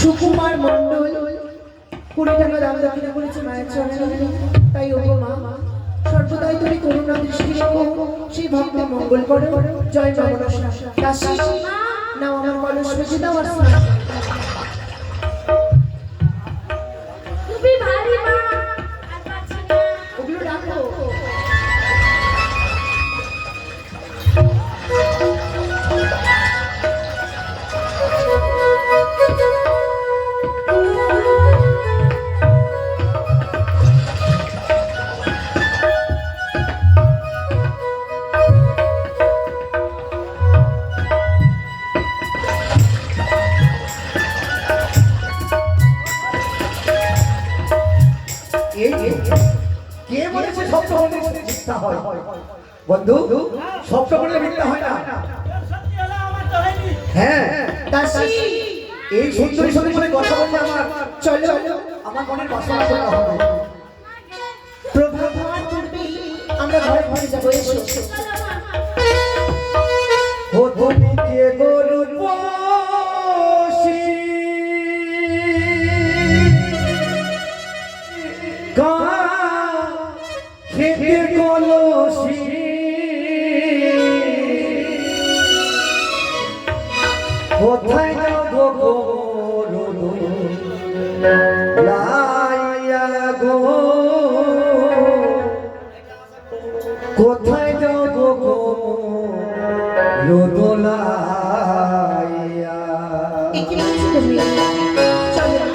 সুকুমার মণ্ডল 20 টাকা দাম দক্ষিণা করেছে মায়ের চরণে। তাই ওগো মা, সর্বদাই তুমি করুণা দৃষ্টি রেখো, সেই ভক্তের মঙ্গল করো। জয় জগন্নাথ। দাসী নাও আমার কলস বেঁচে দাও আর তুমি ভারী মা, আর পাচ্ছি না। ওগুলো রাখো। কে বলেছে শব্দ হলে মিথ্যা হয়? বন্ধু, শব্দ বলে মিথ্যা হয় না। হ্যাঁ দাসী, এই সুন্দরী সুন্দরী কথা বললে আমার চলো আমার মনের বাসনা পূর্ণ হবে। প্রভাত হওয়ার পূর্বেই আমরা ঘরে ঘরে যাবো। এসো। ও তুমি কে গরুর বশী, খেতে কলসি, কোথায় যাবো গো লাইয়া গো, কোথায় যাবো গো রোদলাইয়া। কি বলছো তুমি? চলো।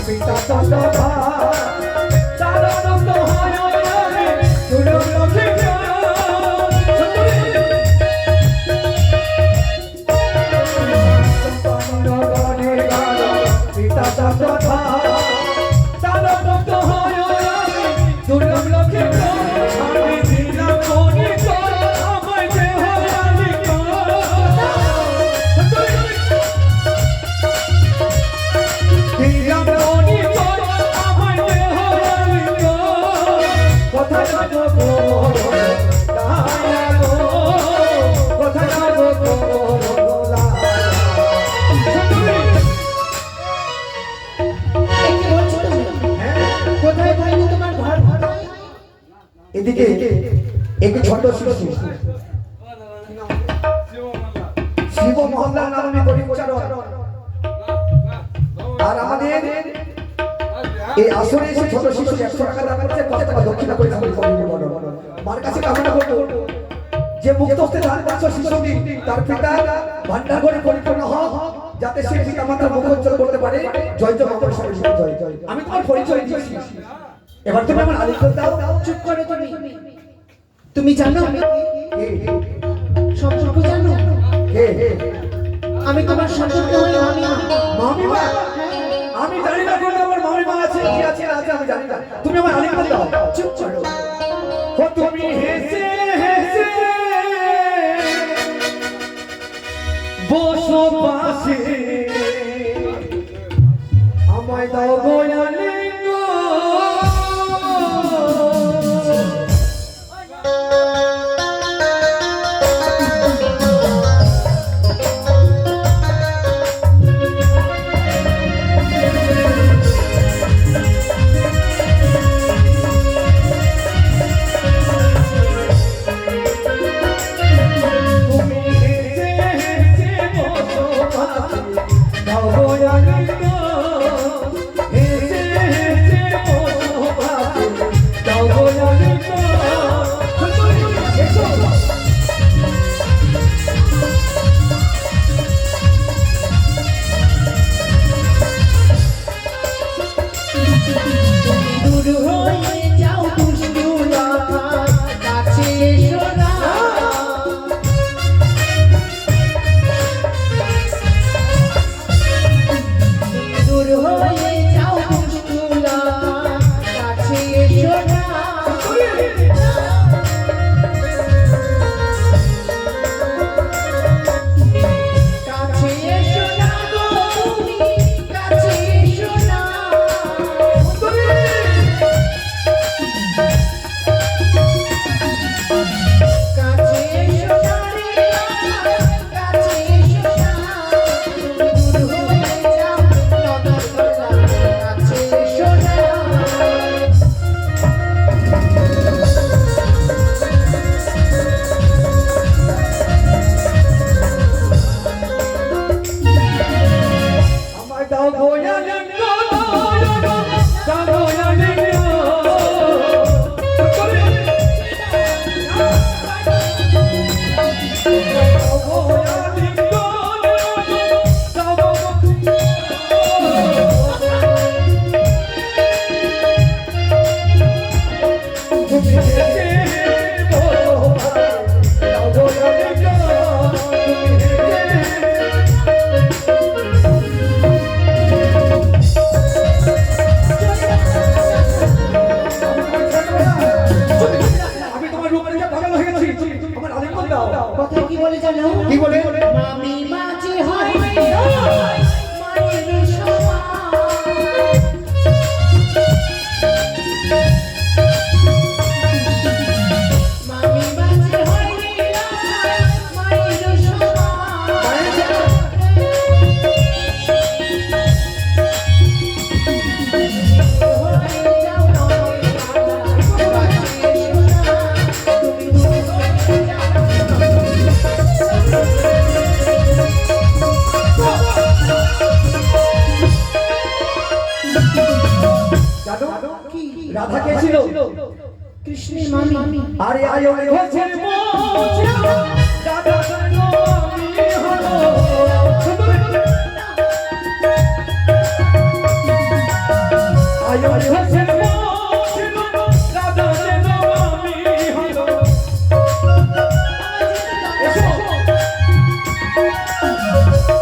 পিতা চন্দ্রধা তার আনন্দ হয় দুর্লভ লক্ষ্মী পিতা চন্দ্রধা তার আনন্দ হয় দুর্লভ লক্ষ্মী আমি দিলাম মনি আমায় দেহ কোথায় পাইনি তোমার ঘর কোথায়? এদিকে একটি ছোট শিশু শিব মহল্লার নাম আমি করি উচ্চারণ। আর আমাদের এই আসরে এসে ছোট শিশু 100 টাকা দান করছে, 5 টাকা দক্ষিণা করে মার কাছে কামনা করবো যে মুক্ত হতে দান করছো শিশুটি তার পিতা ভান্ডার করে পরিপূর্ণ হোক, যাতে সে পিতা মাতার মুখ উজ্জ্বল করতে পারে। জয় জয় মাতার সবাই জয় জয়। আমি তোমার পরিচয় দিয়েছি, এবার তুমি আমার আলিঙ্গন দাও। চুপ করো তুমি। তুমি জানো আমি কে? সম্পর্ক জানো? আমি তোমার সম্পর্ক হই মামিমা। মামিমা? আমি জানি না কোন আমার মামিমা আছে কি আছে না আছে আমি জানি না। তুমি আমার আলিঙ্গন দাও। চুপ করো। ও তুমি হেসে হেসে বসো পাশে আমায় দাও গো আলিঙ্গন। কথা কি বলে জানো? কি বলে? মামিমা যে হয় মায়ের সমান। মামিমা যে হয় মায়ের সমান। রাধা কে ছিল? কৃষ্ণের মামি। আরে আয় হয়েছে রাধা আমি হলো অযোধ্যার ছিল রাজা যেন আমি হলো এসো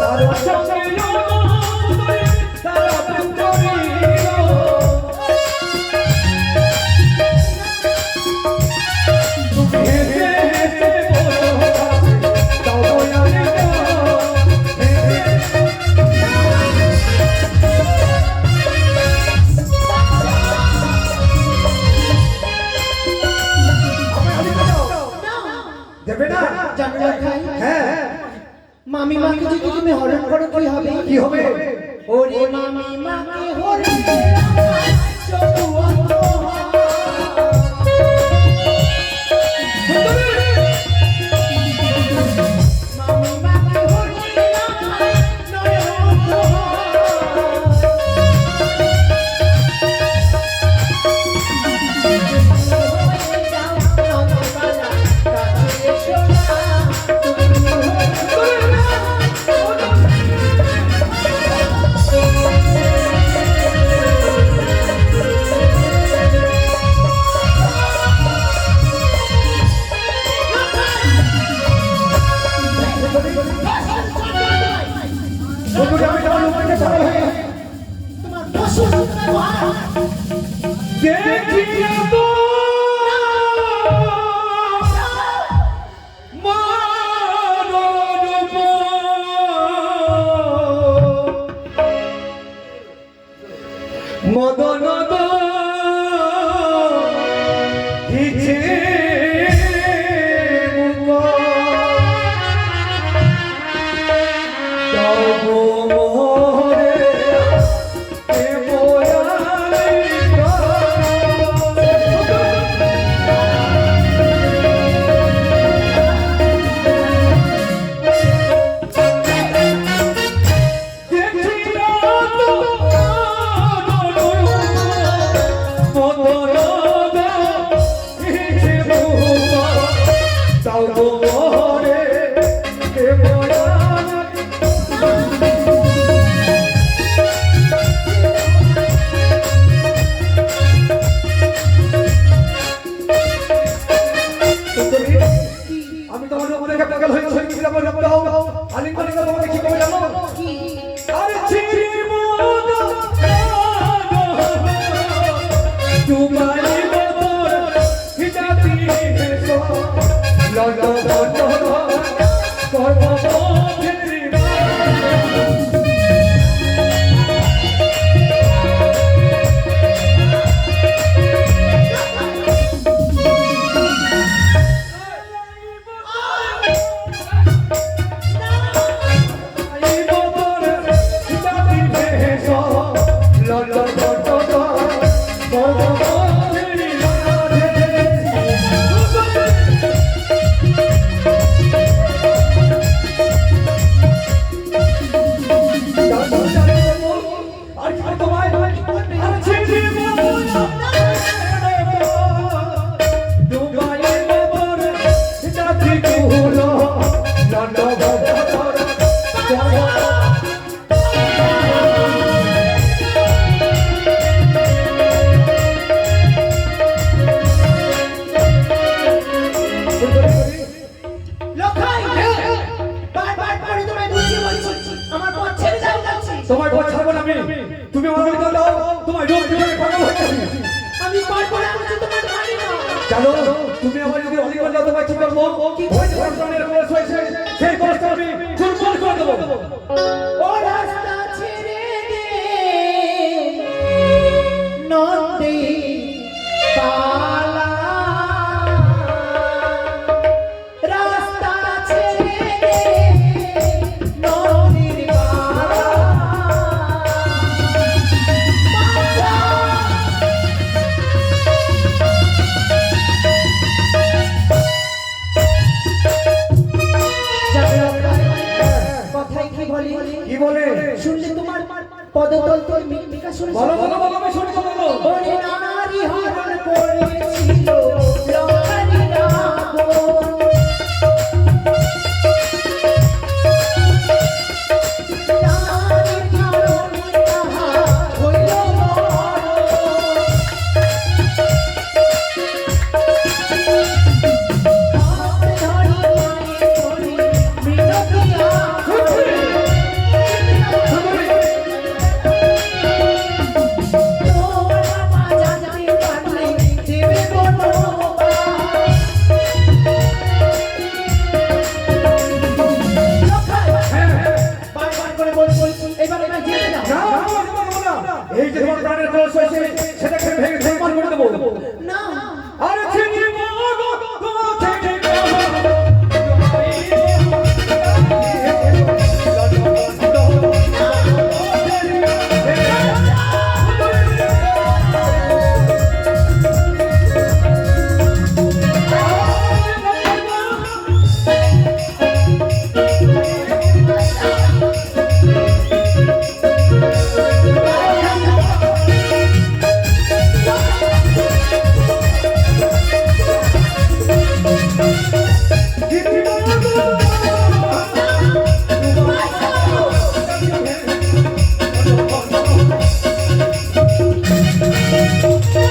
তার সঙ্গে তারা প্রেম করিল তুমি হেসে হেসে বলো দাও দয়ালে দেবে না জানো লক্ষাই হ্যাঁ মামি মাকে যদি তুমি হরণ করো কি হবে? কি হবে ওরে মামি মাকে হরণ চলু অন্ত মামি মাকে হরণ নয় অন্ত বন্ধুরা আমি তোমার উপরে চলে হয়ে তোমার পশু দেখিয়া তো মানব মদন হিছে তব মোরে এ মোয়ালি আমি তোমার উপরে পাগল হয়ে ধরে গেছিলাম দাও আলিম পালিকা তোমাকে কি করে জানো আরে চিরি মন তোমারি বদর হিজাতি হেসো ললো ললো করবো চিরি তোমার পথ ছাড়বো না আমি তুমি আমার অলিগল দাও তোমার রূপ জীবনে পাগল হয়ে গেছি আমি পারবো না আমি তোমার মানি না জানো তুমি আমার যদি অলিগল দাও তোমায় কি করবো কি ওই যে প্রাণের কলস হয়েছে সেই কলসটা আমি চুরমার করে দেবো ও রাস্তা ছেড়ে দে নন্দে পালা রাস্তা ছেড়ে দে নন্দির পালা কথাই কি বলে কি বলে শুনলে তোমার পদতল তোর মিকা শুনে বলো বলো বলো আমি শুনবো বলো ওরে নারী হরণ করেছিল লঙ্কারি রাবণ নারী কারণে তাহা হইল মরণ এই যে তোমার প্রাণের কলস হয়েছে সেটাকে ভেঙে চুরমার করে দেবো। না আরে ছিনি মাগো ছিনি Bye.